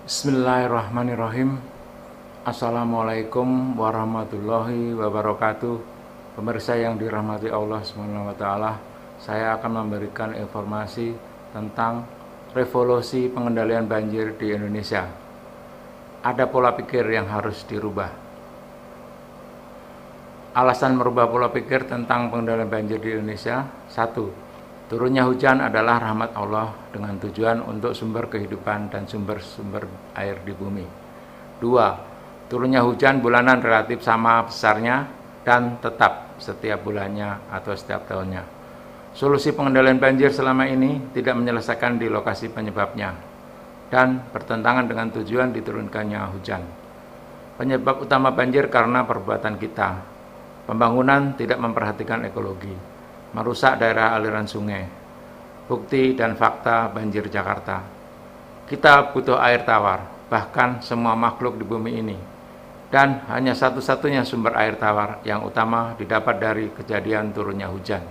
Bismillahirrahmanirrahim. Assalamualaikum warahmatullahi wabarakatuh. Pemirsa yang dirahmati Allah SWT, saya akan memberikan informasi tentang revolusi pengendalian banjir di Indonesia. Ada pola pikir yang harus dirubah. Alasan merubah pola pikir tentang pengendalian banjir di Indonesia: 1. Turunnya hujan adalah rahmat Allah dengan tujuan untuk sumber kehidupan dan sumber-sumber air di bumi. 2. Turunnya hujan bulanan relatif sama besarnya dan tetap setiap bulannya atau setiap tahunnya. Solusi pengendalian banjir selama ini tidak menyelesaikan di lokasi penyebabnya dan bertentangan dengan tujuan diturunkannya hujan. Penyebab utama banjir karena perbuatan kita. Pembangunan tidak memperhatikan ekologi, merusak daerah aliran sungai. Bukti dan fakta banjir Jakarta. Kita butuh air tawar, bahkan semua makhluk di bumi ini. Dan hanya satu-satunya sumber air tawar yang utama didapat dari kejadian turunnya hujan.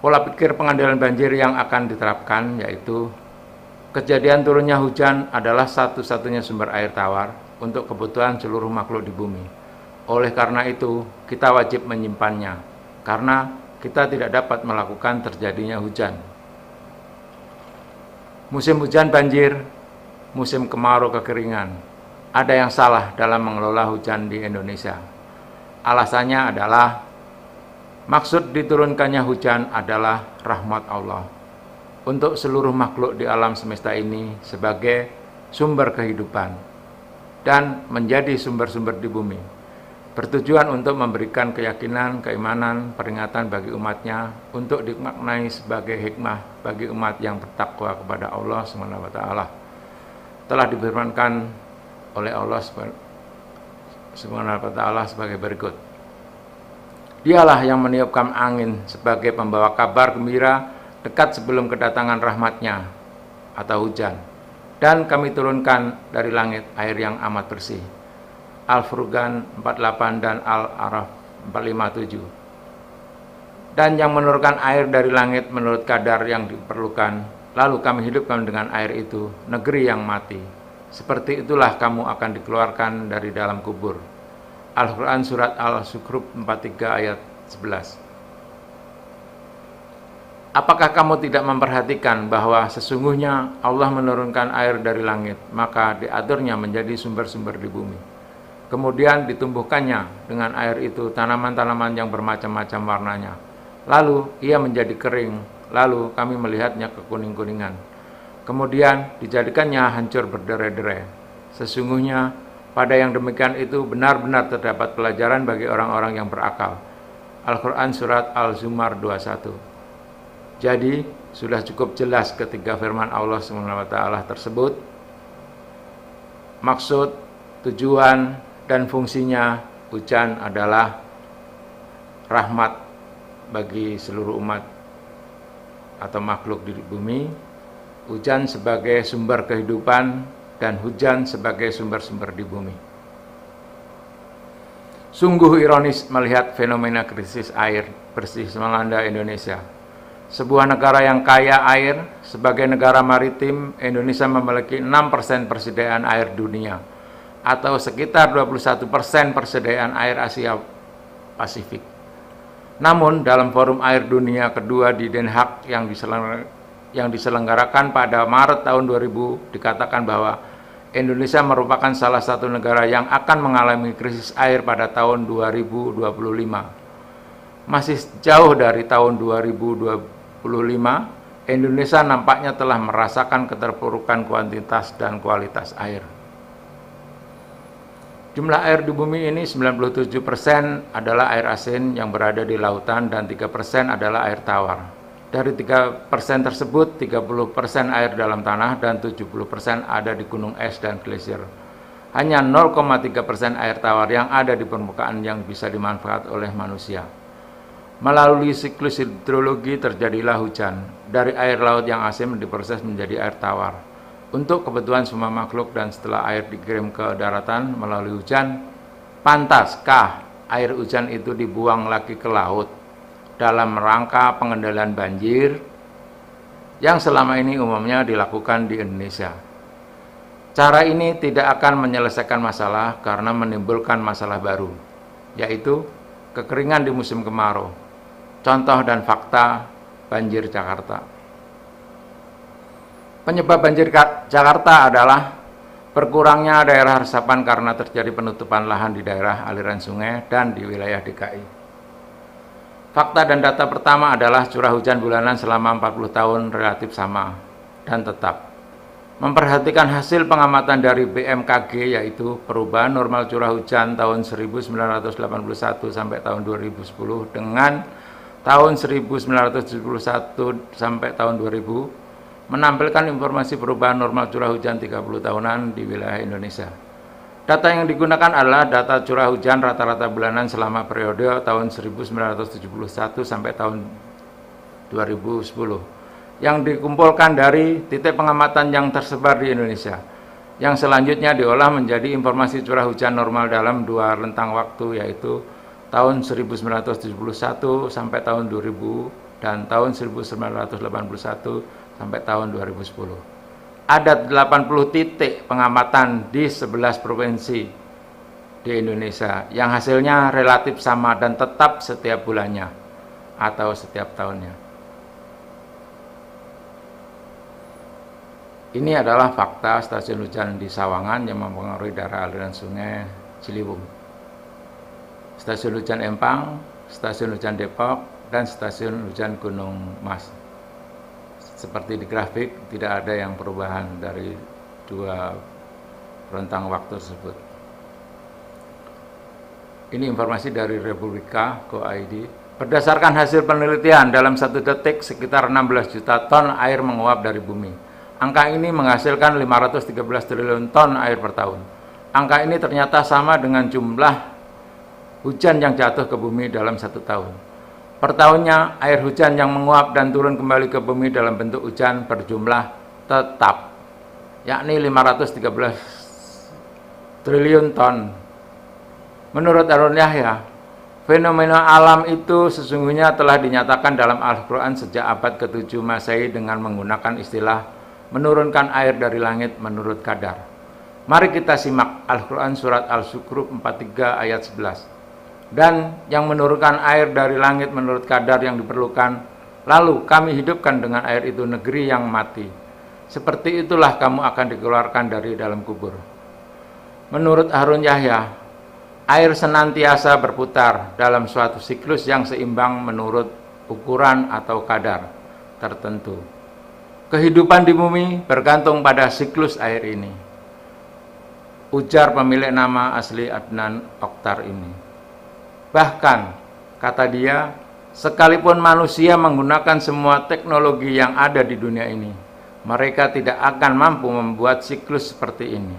Pola pikir pengendalian banjir yang akan diterapkan yaitu: kejadian turunnya hujan adalah satu-satunya sumber air tawar untuk kebutuhan seluruh makhluk di bumi. Oleh karena itu, kita wajib menyimpannya, karena kita tidak dapat melakukan terjadinya hujan. Musim hujan banjir, musim kemarau kekeringan. Ada yang salah dalam mengelola hujan di Indonesia. Alasannya adalah, maksud diturunkannya hujan adalah rahmat Allah untuk seluruh makhluk di alam semesta ini sebagai sumber kehidupan dan menjadi sumber-sumber di bumi. Bertujuan untuk memberikan keyakinan, keimanan, peringatan bagi umatnya untuk dimaknai sebagai hikmah bagi umat yang bertakwa kepada Allah SWT. Telah difirmankan oleh Allah SWT sebagai berikut: Dialah yang meniupkan angin sebagai pembawa kabar gembira dekat sebelum kedatangan rahmatnya atau hujan, dan kami turunkan dari langit air yang amat bersih. Al-Furqan 48 dan Al-A'raf 457. Dan yang menurunkan air dari langit menurut kadar yang diperlukan, lalu kami hidupkan dengan air itu negeri yang mati. Seperti itulah kamu akan dikeluarkan dari dalam kubur. Al-Quran Surat Al-Zukhruf 43 ayat 11. Apakah kamu tidak memperhatikan bahwa sesungguhnya Allah menurunkan air dari langit, maka diaturnya menjadi sumber-sumber di bumi. Kemudian ditumbuhkannya dengan air itu tanaman-tanaman yang bermacam-macam warnanya. Lalu ia menjadi kering, lalu kami melihatnya kekuning-kuningan. Kemudian dijadikannya hancur berderai-derai. Sesungguhnya pada yang demikian itu benar-benar terdapat pelajaran bagi orang-orang yang berakal. Al-Quran Surat Al-Zumar 21. Jadi sudah cukup jelas ketika firman Allah SWT tersebut. Maksud, tujuan, dan fungsinya hujan adalah rahmat bagi seluruh umat atau makhluk di bumi. Hujan sebagai sumber kehidupan dan hujan sebagai sumber-sumber di bumi. Sungguh ironis melihat fenomena krisis air bersih melanda Indonesia. Sebuah negara yang kaya air, sebagai negara maritim, Indonesia memiliki 6% persediaan air dunia, atau sekitar 21% persediaan air Asia Pasifik. Namun dalam forum air dunia kedua di Den Haag yang diselenggarakan pada Maret tahun 2000 dikatakan bahwa Indonesia merupakan salah satu negara yang akan mengalami krisis air pada tahun 2025. Masih jauh dari tahun 2025, Indonesia nampaknya telah merasakan keterpurukan kuantitas dan kualitas air. Jumlah air di bumi ini 97% adalah air asin yang berada di lautan dan 3% adalah air tawar. Dari 3% tersebut, 30% air dalam tanah dan 70% ada di gunung es dan glasier. Hanya 0,3% air tawar yang ada di permukaan yang bisa dimanfaat oleh manusia. Melalui siklus hidrologi terjadilah hujan. Dari air laut yang asin diproses menjadi air tawar untuk kebutuhan semua makhluk, dan setelah air dikirim ke daratan melalui hujan, pantaskah air hujan itu dibuang lagi ke laut dalam rangka pengendalian banjir? yang selama ini umumnya dilakukan di Indonesia. Cara ini tidak akan menyelesaikan masalah karena menimbulkan masalah baru, yaitu kekeringan di musim kemarau. Contoh dan fakta banjir Jakarta. Penyebab banjir Jakarta adalah berkurangnya daerah resapan karena terjadi penutupan lahan di daerah aliran sungai dan di wilayah DKI. Fakta dan data pertama adalah curah hujan bulanan selama 40 tahun relatif sama dan tetap. Memperhatikan hasil pengamatan dari BMKG, yaitu perubahan normal curah hujan tahun 1981 sampai tahun 2010 dengan tahun 1971 sampai tahun 2000, menampilkan informasi perubahan normal curah hujan 30 tahunan di wilayah Indonesia. Data yang digunakan adalah data curah hujan rata-rata bulanan selama periode tahun 1971 sampai tahun 2010. Yang dikumpulkan dari titik pengamatan yang tersebar di Indonesia, yang selanjutnya diolah menjadi informasi curah hujan normal dalam dua rentang waktu, yaitu tahun 1971 sampai tahun 2000 dan tahun 1981 sampai tahun 2010. Ada 80 titik pengamatan di 11 provinsi di Indonesia yang hasilnya relatif sama dan tetap setiap bulannya atau setiap tahunnya. Ini adalah fakta stasiun hujan di Sawangan yang mempengaruhi daerah aliran sungai Ciliwung. Stasiun hujan Empang, stasiun hujan Depok, dan stasiun hujan Gunung Mas. Seperti di grafik, tidak ada yang perubahan dari dua rentang waktu tersebut. Ini informasi dari Republika.co.id. Berdasarkan hasil penelitian, dalam 1 detik sekitar 16 juta ton air menguap dari bumi. Angka ini menghasilkan 513 triliun ton air per tahun. Angka ini ternyata sama dengan jumlah hujan yang jatuh ke bumi dalam 1 tahun. Per tahunnya, air hujan yang menguap dan turun kembali ke bumi dalam bentuk hujan berjumlah tetap, yakni 513 triliun ton. Menurut Harun Yahya, fenomena alam itu sesungguhnya telah dinyatakan dalam Al-Quran sejak abad ke-7 Masehi dengan menggunakan istilah menurunkan air dari langit menurut kadar. Mari kita simak Al-Quran surat Al-Zukhruf 43 ayat 11. Dan yang menurunkan air dari langit menurut kadar yang diperlukan, lalu kami hidupkan dengan air itu negeri yang mati. Seperti itulah kamu akan dikeluarkan dari dalam kubur. Menurut Harun Yahya, air senantiasa berputar dalam suatu siklus yang seimbang menurut ukuran atau kadar tertentu. Kehidupan di bumi bergantung pada siklus air ini, ujar pemilik nama asli Adnan Oktar ini. Bahkan, kata dia, sekalipun manusia menggunakan semua teknologi yang ada di dunia ini, mereka tidak akan mampu membuat siklus seperti ini.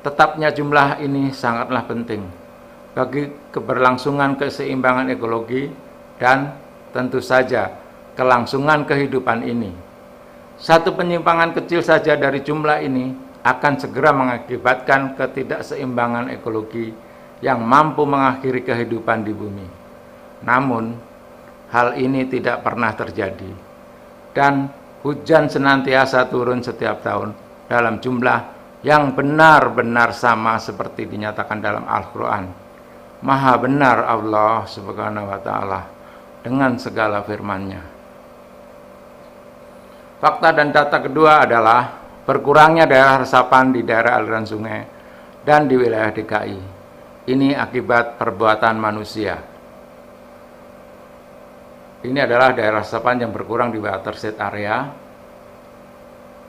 Tetapnya jumlah ini sangatlah penting bagi keberlangsungan keseimbangan ekologi dan tentu saja kelangsungan kehidupan ini. Satu penyimpangan kecil saja dari jumlah ini akan segera mengakibatkan ketidakseimbangan ekologi yang mampu mengakhiri kehidupan di bumi. Namun, hal ini tidak pernah terjadi, dan hujan senantiasa turun setiap tahun dalam jumlah yang benar-benar sama seperti dinyatakan dalam Al-Quran. Maha benar Allah Subhanahu wa Ta'ala dengan segala firman-Nya. Fakta dan data kedua adalah berkurangnya daerah resapan di daerah aliran sungai dan di wilayah DKI. Ini akibat perbuatan manusia. Ini adalah daerah resapan yang berkurang di watershed area.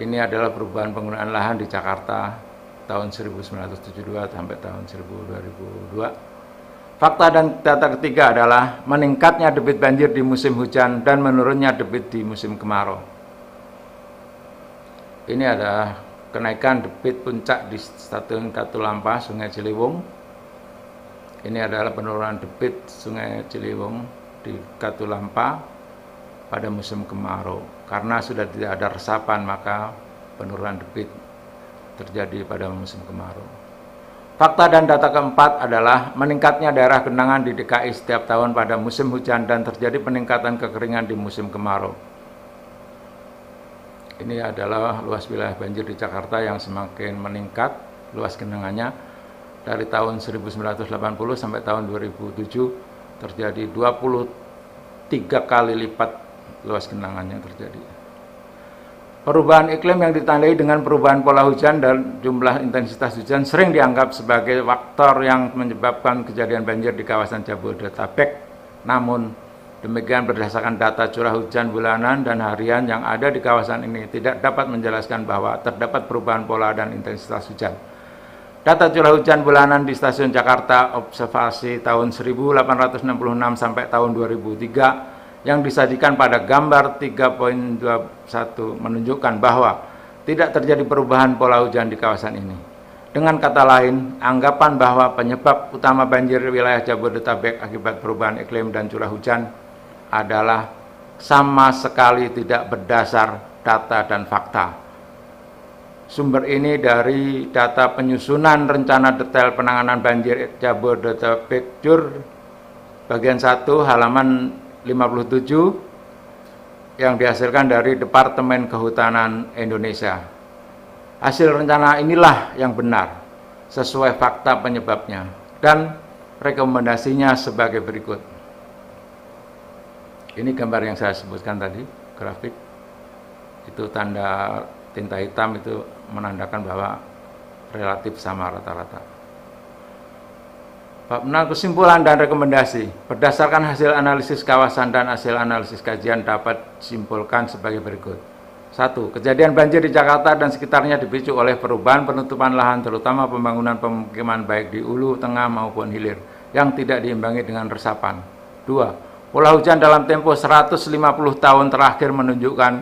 Ini adalah perubahan penggunaan lahan di Jakarta tahun 1972 sampai tahun 2002. Fakta dan data ketiga adalah meningkatnya debit banjir di musim hujan dan menurunnya debit di musim kemarau. Ini adalah kenaikan debit puncak di Stasiun Katulampa, Sungai Ciliwung. Ini adalah penurunan debit Sungai Ciliwung di Katulampa pada musim kemarau. Karena sudah tidak ada resapan, maka penurunan debit terjadi pada musim kemarau. Fakta dan data keempat adalah meningkatnya daerah genangan di DKI setiap tahun pada musim hujan dan terjadi peningkatan kekeringan di musim kemarau. Ini adalah luas wilayah banjir di Jakarta yang semakin meningkat luas genangannya. Dari tahun 1980 sampai tahun 2007 terjadi 23 kali lipat luas genangan yang terjadi. Perubahan iklim yang ditandai dengan perubahan pola hujan dan jumlah intensitas hujan sering dianggap sebagai faktor yang menyebabkan kejadian banjir di kawasan Jabodetabek. Namun, demikian berdasarkan data curah hujan bulanan dan harian yang ada di kawasan ini tidak dapat menjelaskan bahwa terdapat perubahan pola dan intensitas hujan. Data curah hujan bulanan di Stasiun Jakarta Observasi tahun 1866 sampai tahun 2003 yang disajikan pada gambar 3.21 menunjukkan bahwa tidak terjadi perubahan pola hujan di kawasan ini. Dengan kata lain, anggapan bahwa penyebab utama banjir wilayah Jabodetabek akibat perubahan iklim dan curah hujan adalah sama sekali tidak berdasar data dan fakta. Sumber ini dari data penyusunan rencana detail penanganan banjir Jabodetabek Jur bagian 1 halaman 57 yang dihasilkan dari Departemen Kehutanan Indonesia. Hasil rencana inilah yang benar sesuai fakta penyebabnya dan rekomendasinya sebagai berikut. Ini gambar yang saya sebutkan tadi, grafik. Itu tanda tinta hitam itu menandakan bahwa relatif sama rata-rata. Bab 6 kesimpulan dan rekomendasi. Berdasarkan hasil analisis kawasan dan hasil analisis kajian dapat disimpulkan sebagai berikut. 1. Kejadian banjir di Jakarta dan sekitarnya dipicu oleh perubahan penutupan lahan terutama pembangunan pemukiman baik di hulu, tengah maupun hilir yang tidak diimbangi dengan resapan. 2. Pola hujan dalam tempo 150 tahun terakhir menunjukkan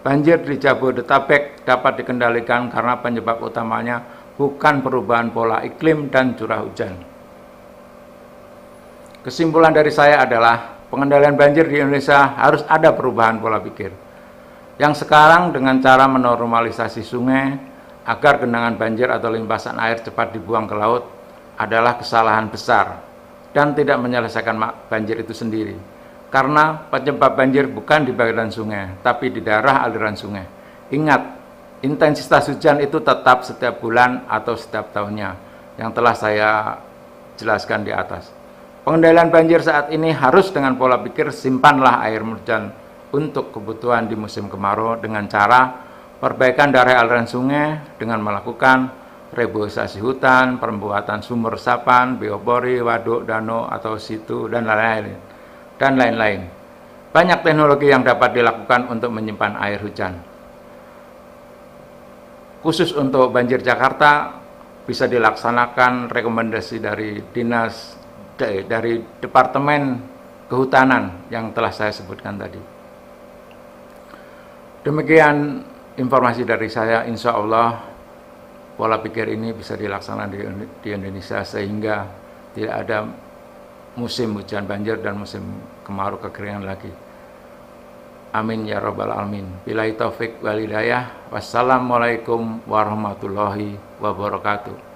banjir di Jabodetabek dapat dikendalikan karena penyebab utamanya bukan perubahan pola iklim dan curah hujan. Kesimpulan dari saya adalah pengendalian banjir di Indonesia harus ada perubahan pola pikir. Yang sekarang dengan cara menormalisasi sungai agar genangan banjir atau limpasan air cepat dibuang ke laut adalah kesalahan besar dan tidak menyelesaikan banjir itu sendiri. Karena penyebab banjir bukan di badan sungai, tapi di daerah aliran sungai. Ingat, intensitas hujan itu tetap setiap bulan atau setiap tahunnya, yang telah saya jelaskan di atas. Pengendalian banjir saat ini harus dengan pola pikir simpanlah air hujan untuk kebutuhan di musim kemarau dengan cara perbaikan daerah aliran sungai dengan melakukan reboisasi hutan, pembuatan sumber resapan, biopori, waduk, danau atau situ dan lain-lain. Banyak teknologi yang dapat dilakukan untuk menyimpan air hujan. Khusus untuk banjir Jakarta bisa dilaksanakan rekomendasi dari Departemen Kehutanan yang telah saya sebutkan tadi. Demikian informasi dari saya. Insya Allah pola pikir ini bisa dilaksanakan di Indonesia sehingga tidak ada musim hujan banjir dan musim kemarau kekeringan lagi. Amin ya rabbal alamin. Billahi taufik wal hidayah. Wassalamualaikum warahmatullahi wabarakatuh.